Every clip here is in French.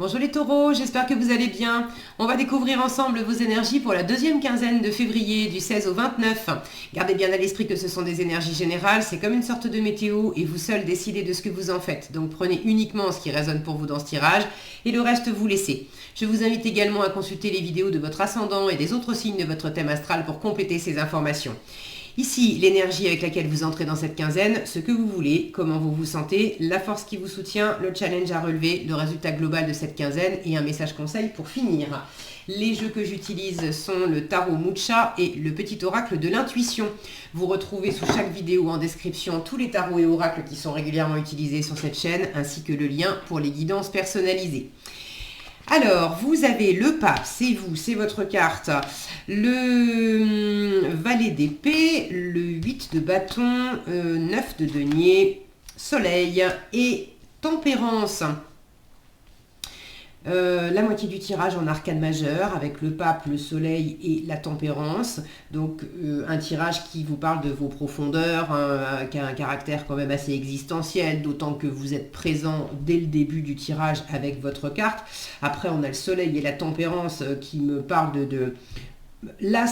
Bonjour les taureaux, j'espère que vous allez bien. On va découvrir ensemble vos énergies pour la deuxième quinzaine de février du 16 au 29. Gardez bien à l'esprit que ce sont des énergies générales, c'est comme une sorte de météo et vous seul décidez de ce que vous en faites. Donc prenez uniquement ce qui résonne pour vous dans ce tirage et le reste vous laissez. Je vous invite également à consulter les vidéos de votre ascendant et des autres signes de votre thème astral pour compléter ces informations. Ici, l'énergie avec laquelle vous entrez dans cette quinzaine, ce que vous voulez, comment vous vous sentez, la force qui vous soutient, le challenge à relever, le résultat global de cette quinzaine et un message conseil pour finir. Les jeux que j'utilise sont le tarot Mucha et le petit oracle de l'intuition. Vous retrouvez sous chaque vidéo en description tous les tarots et oracles qui sont régulièrement utilisés sur cette chaîne, ainsi que le lien pour les guidances personnalisées. Alors, vous avez le pape, c'est vous, c'est votre carte, le valet d'épée, le 8 de bâton, 9 de denier, soleil et tempérance. La moitié du tirage en arcane majeur avec le pape, le soleil et la tempérance. Donc un tirage qui vous parle de vos profondeurs, qui a un caractère quand même assez existentiel, d'autant que vous êtes présent dès le début du tirage avec votre carte. Après on a le soleil et la tempérance qui me parlent de là,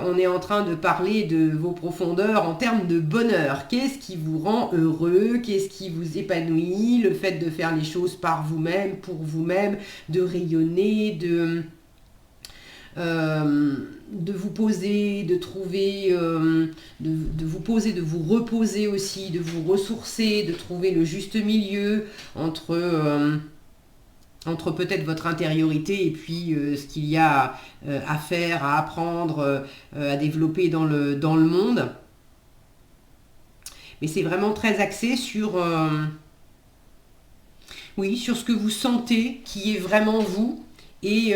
on est en train de parler de vos profondeurs en termes de bonheur. Qu'est-ce qui vous rend heureux? Qu'est-ce qui vous épanouit? Le fait de faire les choses par vous-même, pour vous-même, de rayonner, de vous poser, de trouver, de vous poser, de vous reposer aussi, de vous ressourcer, de trouver le juste milieu entre peut-être votre intériorité et puis ce qu'il y a à faire, à apprendre, à développer dans le monde. Mais c'est vraiment très axé sur, sur ce que vous sentez, qui est vraiment vous, et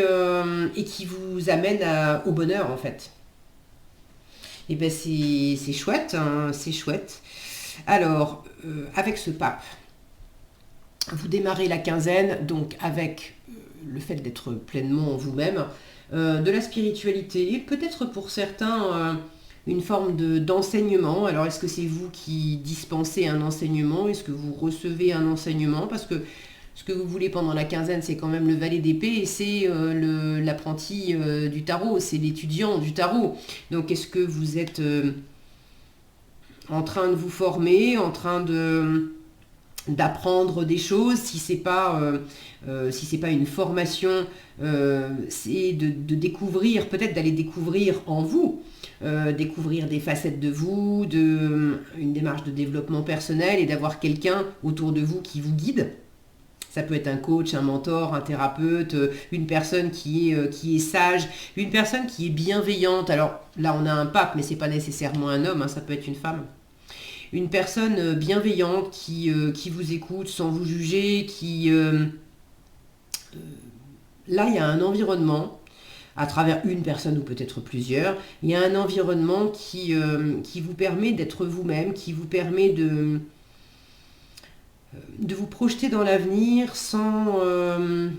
qui vous amène au bonheur en fait. Et bien c'est chouette, hein, c'est chouette. Alors, avec ce pape, vous démarrez la quinzaine, donc avec le fait d'être pleinement vous-même, de la spiritualité, peut-être pour certains une forme d'enseignement. Alors est-ce que c'est vous qui dispensez un enseignement? Est-ce que vous recevez un enseignement? Parce que ce que vous voulez pendant la quinzaine, c'est quand même le valet d'épée et c'est l'apprenti du tarot, c'est l'étudiant du tarot. Donc est-ce que vous êtes en train de vous former, en train d'apprendre des choses? Si c'est pas une formation, c'est de découvrir, peut-être d'aller découvrir en vous, découvrir des facettes de vous, une démarche de développement personnel et d'avoir quelqu'un autour de vous qui vous guide. Ça peut être un coach, un mentor, un thérapeute, une personne qui est sage, une personne qui est bienveillante. Alors là on a un pape, mais c'est pas nécessairement un homme, hein, ça peut être une femme. Une personne bienveillante qui vous écoute sans vous juger, là, il y a un environnement, à travers une personne ou peut-être plusieurs, il y a un environnement qui vous permet d'être vous-même, qui vous permet de vous projeter dans l'avenir sans de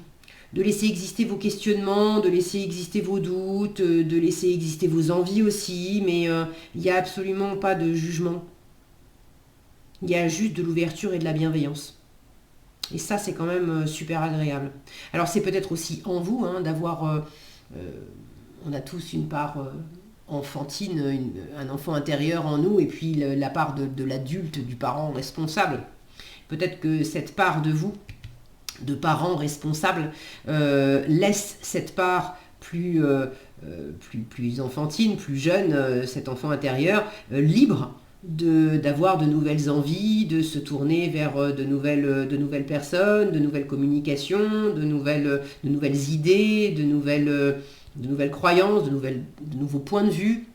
laisser exister vos questionnements, de laisser exister vos doutes, de laisser exister vos envies aussi, mais il n'y a absolument pas de jugement. Il y a juste de l'ouverture et de la bienveillance. Et ça, c'est quand même super agréable. Alors, c'est peut-être aussi en vous d'avoir... on a tous une part enfantine, un enfant intérieur en nous, et puis la part de l'adulte, du parent responsable. Peut-être que cette part de vous, de parent responsable, laisse cette part plus enfantine, plus jeune, cet enfant intérieur, libre, d'avoir de nouvelles envies, de se tourner vers de nouvelles personnes, de nouvelles communications, de nouvelles idées, de nouvelles croyances, de nouveaux points de vue.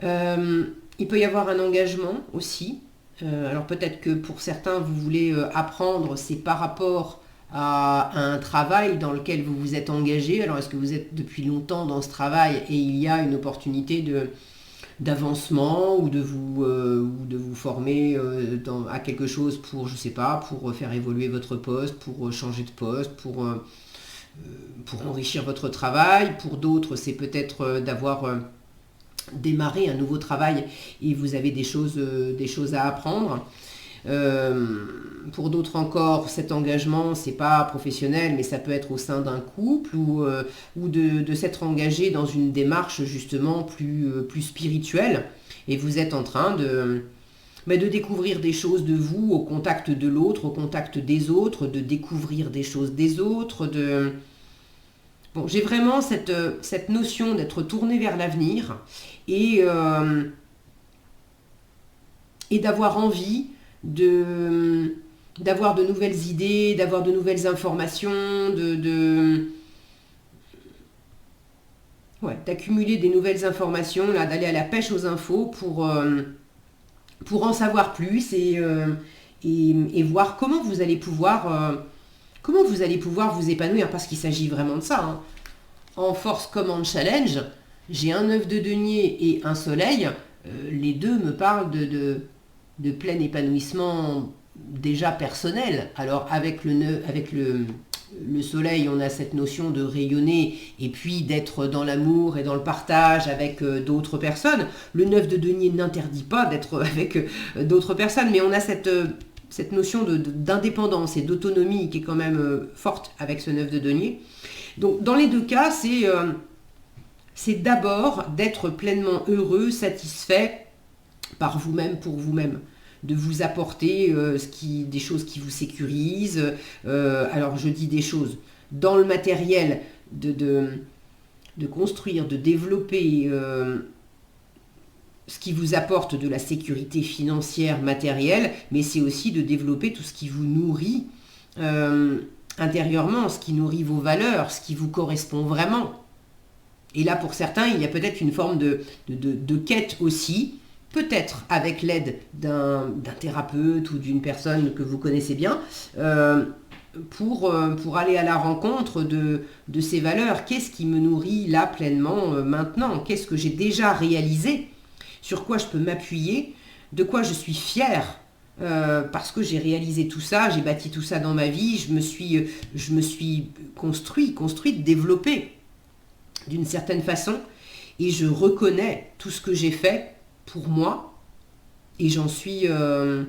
Il peut y avoir un engagement aussi. Alors peut-être que pour certains, vous voulez apprendre, c'est par rapport à un travail dans lequel vous vous êtes engagé. Alors est-ce que vous êtes depuis longtemps dans ce travail et il y a une opportunité d'avancement ou de vous former à quelque chose pour, je sais pas, pour faire évoluer votre poste, pour changer de poste, pour enrichir votre travail. Pour d'autres, c'est peut-être d'avoir démarré un nouveau travail et vous avez des choses à apprendre. Pour d'autres encore, cet engagement, c'est pas professionnel, mais ça peut être au sein d'un couple ou de s'être engagé dans une démarche justement plus spirituelle. Et vous êtes en train de découvrir des choses de vous au contact de l'autre, au contact des autres, de découvrir des choses des autres. Bon, j'ai vraiment cette notion d'être tourné vers l'avenir et d'avoir envie d'avoir de nouvelles idées, d'avoir de nouvelles informations, d'accumuler des nouvelles informations, là, d'aller à la pêche aux infos pour en savoir plus et voir comment vous allez pouvoir vous épanouir, parce qu'il s'agit vraiment de ça. Hein. En force comme en challenge, j'ai un œuf de denier et un soleil, les deux me parlent de plein épanouissement déjà personnel. Alors avec le soleil, on a cette notion de rayonner et puis d'être dans l'amour et dans le partage avec d'autres personnes. Le 9 de denier n'interdit pas d'être avec d'autres personnes, mais on a cette notion d'indépendance et d'autonomie qui est quand même forte avec ce 9 de denier. Donc dans les deux cas, c'est d'abord d'être pleinement heureux, satisfait par vous-même, pour vous-même, de vous apporter des choses qui vous sécurisent. Alors je dis des choses dans le matériel, de construire, de développer ce qui vous apporte de la sécurité financière, matérielle, mais c'est aussi de développer tout ce qui vous nourrit intérieurement, ce qui nourrit vos valeurs, ce qui vous correspond vraiment. Et là, pour certains, il y a peut-être une forme de quête aussi, peut-être avec l'aide d'un thérapeute ou d'une personne que vous connaissez bien, pour aller à la rencontre de ces valeurs. Qu'est-ce qui me nourrit là pleinement maintenant? Qu'est-ce que j'ai déjà réalisé? Sur quoi je peux m'appuyer? De quoi je suis fière? Parce que j'ai réalisé tout ça, j'ai bâti tout ça dans ma vie, je me suis construite, développée d'une certaine façon, et je reconnais tout ce que j'ai fait pour moi, et j'en suis à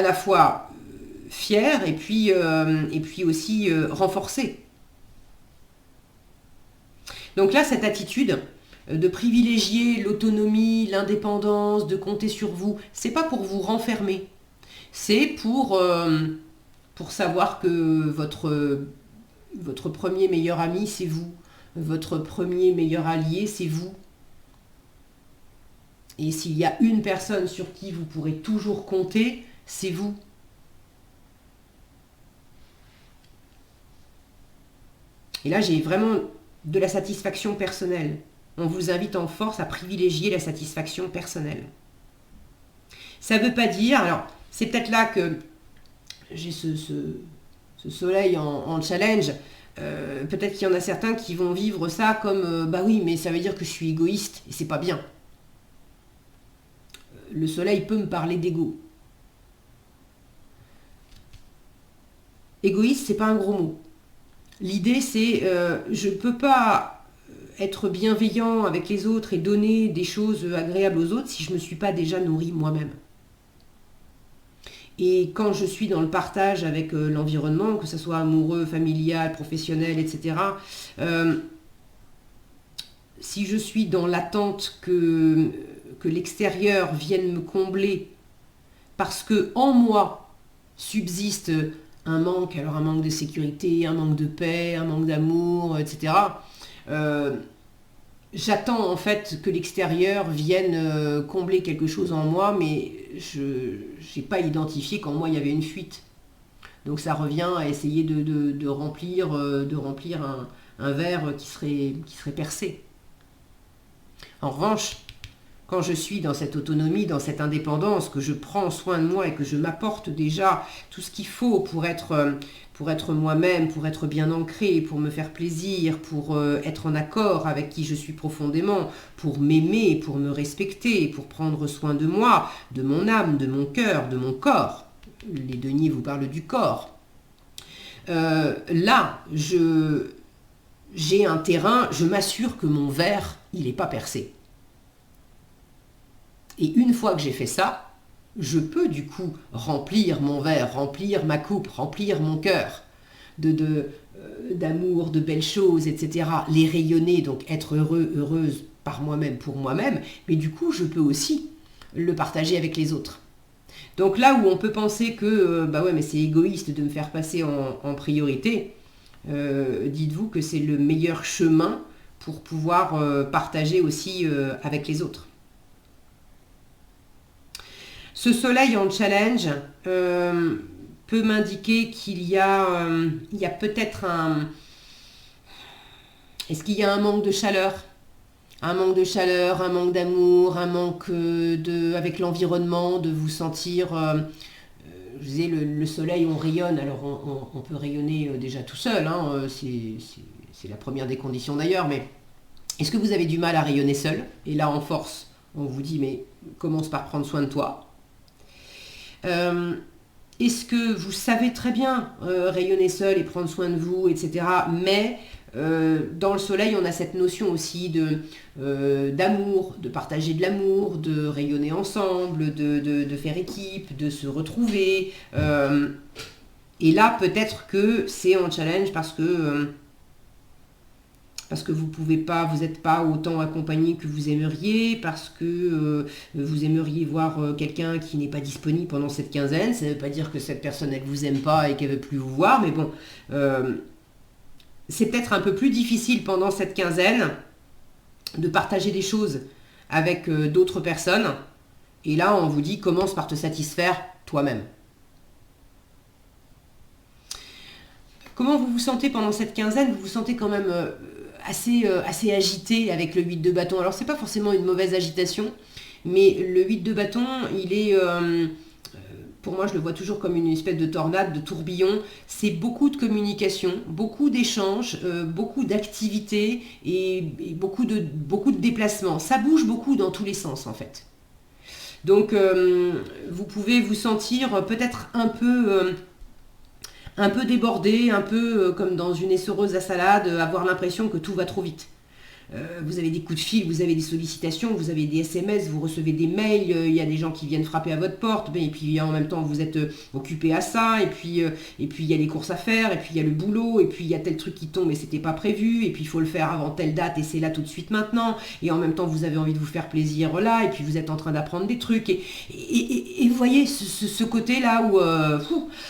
la fois fière et puis aussi renforcée. Donc là, cette attitude de privilégier l'autonomie, l'indépendance, de compter sur vous, c'est pas pour vous renfermer, c'est pour savoir que votre premier meilleur ami, c'est vous, votre premier meilleur allié, c'est vous. Et s'il y a une personne sur qui vous pourrez toujours compter, c'est vous. Et là, j'ai vraiment de la satisfaction personnelle. On vous invite en force à privilégier la satisfaction personnelle. Ça ne veut pas dire, alors c'est peut-être là que j'ai ce soleil en challenge, peut-être qu'il y en a certains qui vont vivre ça comme, bah oui, mais ça veut dire que je suis égoïste, et c'est pas bien. Le soleil peut me parler d'ego. Égoïste, c'est pas un gros mot. L'idée, c'est je ne peux pas être bienveillant avec les autres et donner des choses agréables aux autres si je ne me suis pas déjà nourri moi-même. Et quand je suis dans le partage avec l'environnement, que ce soit amoureux, familial, professionnel, etc., si je suis dans l'attente que l'extérieur vienne me combler parce que en moi subsiste un manque, alors un manque de sécurité, un manque de paix, un manque d'amour, etc., j'attends en fait que l'extérieur vienne combler quelque chose en moi, mais je n'ai pas identifié qu'en moi il y avait une fuite. Donc ça revient à essayer de remplir un verre qui serait percé. En revanche, quand je suis dans cette autonomie, dans cette indépendance, que je prends soin de moi et que je m'apporte déjà tout ce qu'il faut pour être moi-même, pour être bien ancré, pour me faire plaisir, pour être en accord avec qui je suis profondément, pour m'aimer, pour me respecter, pour prendre soin de moi, de mon âme, de mon cœur, de mon corps. Les deniers vous parlent du corps. Là, j'ai un terrain, je m'assure que mon verre, il n'est pas percé. Et une fois que j'ai fait ça, je peux du coup remplir mon verre, remplir ma coupe, remplir mon cœur d'amour, de belles choses, etc. Les rayonner, donc être heureux, heureuse par moi-même, pour moi-même, mais du coup, je peux aussi le partager avec les autres. Donc là où on peut penser que bah ouais, mais c'est égoïste de me faire passer en priorité, dites-vous que c'est le meilleur chemin pour pouvoir partager aussi avec les autres. Ce soleil en challenge peut m'indiquer qu'il y a peut-être un... Est-ce qu'il y a un manque de chaleur ? Un manque de chaleur, un manque d'amour, un manque avec l'environnement, de vous sentir... je disais, le soleil, on rayonne, alors on peut rayonner déjà tout seul, hein, c'est la première des conditions d'ailleurs, mais est-ce que vous avez du mal à rayonner seul ? Et là, en force, on vous dit, mais commence par prendre soin de toi. Est-ce que vous savez très bien rayonner seul et prendre soin de vous, etc. Mais dans le soleil, on a cette notion aussi d'amour, de partager de l'amour, de rayonner ensemble, de faire équipe, de se retrouver. Et là, peut-être que c'est en challenge parce que vous n'êtes pas autant accompagné que vous aimeriez, parce que vous aimeriez voir quelqu'un qui n'est pas disponible pendant cette quinzaine. Ça ne veut pas dire que cette personne, elle ne vous aime pas et qu'elle ne veut plus vous voir, mais bon, c'est peut-être un peu plus difficile pendant cette quinzaine de partager des choses avec d'autres personnes. Et là, on vous dit, commence par te satisfaire toi-même. Comment vous vous sentez pendant cette quinzaine ? Vous vous sentez quand même... assez agité avec le 8 de bâton. Alors c'est pas forcément une mauvaise agitation, mais le 8 de bâton, il est, pour moi je le vois toujours comme une espèce de tornade, de tourbillon. C'est beaucoup de communication, beaucoup d'échanges, beaucoup d'activités et beaucoup de déplacements. Ça bouge beaucoup dans tous les sens en fait. Donc vous pouvez vous sentir peut-être un peu débordé, un peu comme dans une essoreuse à salade, avoir l'impression que tout va trop vite. Vous avez des coups de fil, vous avez des sollicitations, vous avez des SMS, vous recevez des mails, il y a des gens qui viennent frapper à votre porte, et puis en même temps vous êtes occupé à ça, et puis il y a les courses à faire, et puis il y a le boulot, et puis il y a tel truc qui tombe et c'était pas prévu, et puis il faut le faire avant telle date et c'est là tout de suite maintenant, et en même temps vous avez envie de vous faire plaisir là, et puis vous êtes en train d'apprendre des trucs, et vous voyez ce côté-là où...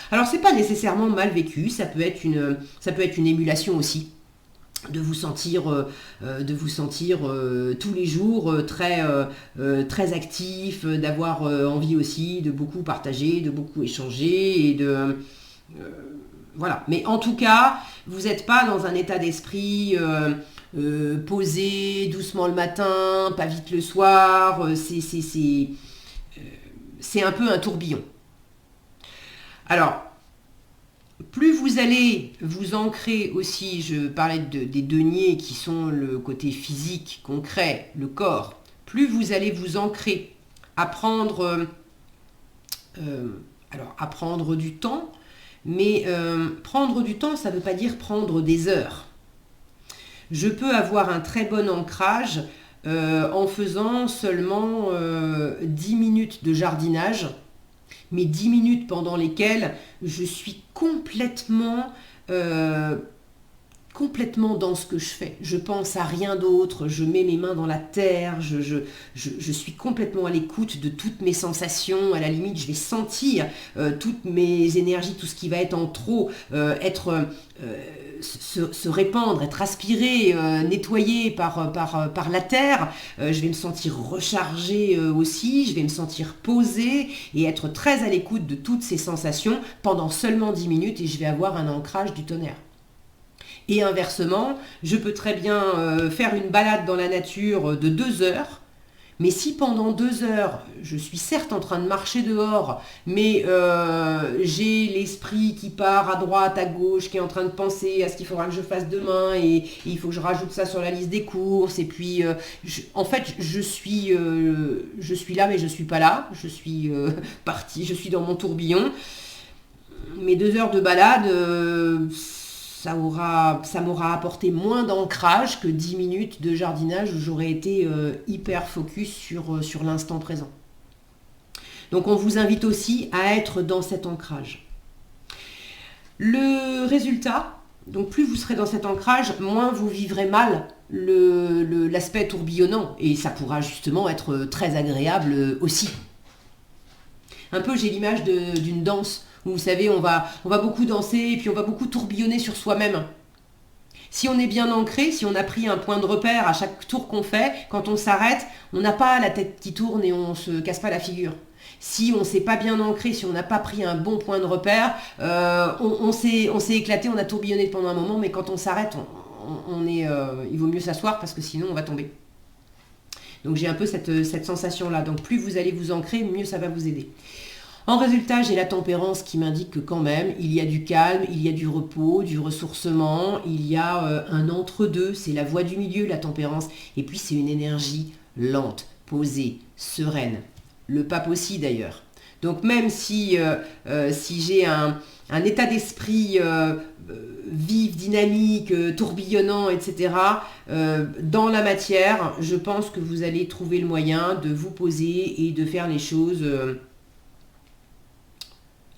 alors c'est pas nécessairement mal vécu, ça peut être une émulation aussi. De vous sentir tous les jours très actif, d'avoir envie aussi de beaucoup partager, de beaucoup échanger et voilà. Mais en tout cas, vous n'êtes pas dans un état d'esprit posé, doucement le matin, pas vite le soir. C'est un peu un tourbillon. Alors, plus vous allez vous ancrer aussi, je parlais des deniers qui sont le côté physique, concret, le corps, plus vous allez vous ancrer à prendre du temps, mais prendre du temps, ça ne veut pas dire prendre des heures. Je peux avoir un très bon ancrage en faisant seulement 10 minutes de jardinage, mais 10 minutes pendant lesquelles je suis complètement dans ce que je fais. Je pense à rien d'autre, je mets mes mains dans la terre, je suis complètement à l'écoute de toutes mes sensations. À la limite, je vais sentir toutes mes énergies, tout ce qui va être en trop, se répandre, être aspiré, nettoyé par la terre. Je vais me sentir rechargé aussi, je vais me sentir posé et être très à l'écoute de toutes ces sensations pendant seulement 10 minutes et je vais avoir un ancrage du tonnerre. Et inversement, je peux très bien faire une balade dans la nature de 2 heures, mais si pendant 2 heures, je suis certes en train de marcher dehors, mais j'ai l'esprit qui part à droite, à gauche, qui est en train de penser à ce qu'il faudra que je fasse demain, et il faut que je rajoute ça sur la liste des courses, et puis je suis là, mais je ne suis pas là, je suis partie, je suis dans mon tourbillon. Mes 2 heures de balade... ça m'aura apporté moins d'ancrage que 10 minutes de jardinage où j'aurais été hyper focus sur l'instant présent. Donc on vous invite aussi à être dans cet ancrage. Le résultat, donc plus vous serez dans cet ancrage, moins vous vivrez mal l'aspect tourbillonnant. Et ça pourra justement être très agréable aussi. Un peu, j'ai l'image d'une danse où, vous savez, on va beaucoup danser et puis on va beaucoup tourbillonner sur soi-même. Si on est bien ancré, si on a pris un point de repère à chaque tour qu'on fait, quand on s'arrête, on n'a pas la tête qui tourne et on ne se casse pas la figure. Si on ne s'est pas bien ancré, si on n'a pas pris un bon point de repère, on s'est éclaté, on a tourbillonné pendant un moment, mais quand on s'arrête, il vaut mieux s'asseoir parce que sinon on va tomber. Donc j'ai un peu cette sensation-là. Donc plus vous allez vous ancrer, mieux ça va vous aider. En résultat, j'ai la tempérance qui m'indique que quand même, il y a du calme, il y a du repos, du ressourcement, il y a un entre-deux, c'est la voie du milieu, la tempérance. Et puis c'est une énergie lente, posée, sereine. Le pape aussi d'ailleurs. Donc même si j'ai un état d'esprit vif, dynamique, tourbillonnant, etc., dans la matière, je pense que vous allez trouver le moyen de vous poser et de faire les choses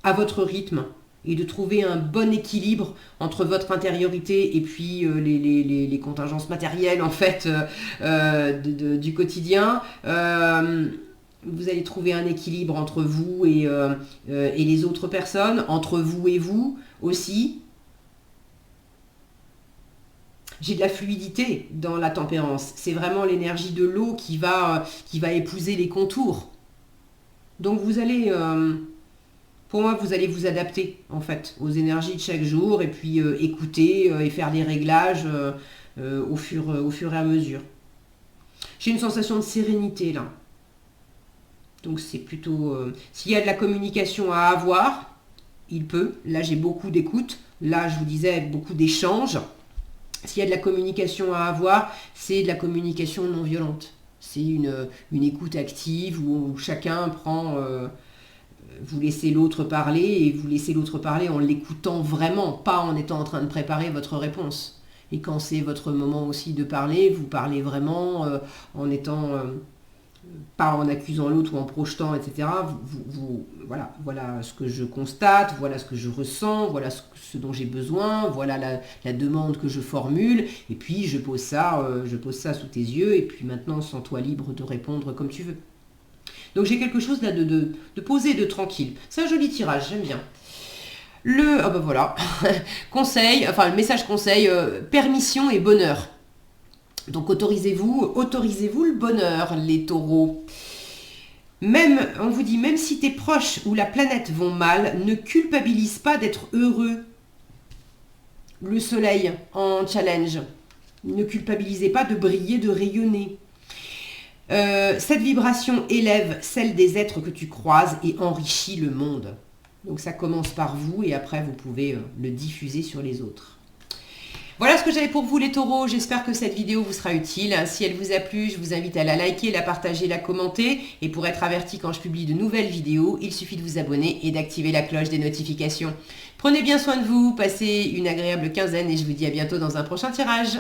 à votre rythme et de trouver un bon équilibre entre votre intériorité et puis les contingences matérielles en fait du quotidien. Vous allez trouver un équilibre entre vous et les autres personnes, entre vous et vous aussi. J'ai de la fluidité dans la tempérance. C'est vraiment l'énergie de l'eau qui va épouser les contours. Donc vous allez, pour moi, vous allez vous adapter en fait aux énergies de chaque jour et puis écouter et faire des réglages au fur et à mesure. J'ai une sensation de sérénité là. Donc c'est plutôt... s'il y a de la communication à avoir, il peut. Là j'ai beaucoup d'écoute. Là je vous disais beaucoup d'échanges. S'il y a de la communication à avoir, c'est de la communication non violente. C'est une écoute active où chacun prend... vous laissez l'autre parler et vous laissez l'autre parler en l'écoutant vraiment, pas en étant en train de préparer votre réponse. Et quand c'est votre moment aussi de parler, vous parlez vraiment en étant... pas en accusant l'autre ou en projetant, etc. Voilà ce que je constate, voilà ce que je ressens, voilà ce dont j'ai besoin, voilà la demande que je formule, et puis je pose ça sous tes yeux, et puis maintenant sens-toi libre de répondre comme tu veux. Donc j'ai quelque chose là de posé, de tranquille. C'est un joli tirage, j'aime bien. Conseil, enfin le message conseil, permission et bonheur. Donc autorisez-vous le bonheur, les taureaux. On vous dit, même si tes proches ou la planète vont mal, ne culpabilise pas d'être heureux. Le soleil en challenge. Ne culpabilisez pas de briller, de rayonner. Cette vibration élève celle des êtres que tu croises et enrichit le monde. Donc ça commence par vous et après vous pouvez le diffuser sur les autres. Voilà ce que j'avais pour vous les taureaux, j'espère que cette vidéo vous sera utile. Si elle vous a plu, je vous invite à la liker, la partager, la commenter. Et pour être averti quand je publie de nouvelles vidéos, il suffit de vous abonner et d'activer la cloche des notifications. Prenez bien soin de vous, passez une agréable quinzaine et je vous dis à bientôt dans un prochain tirage.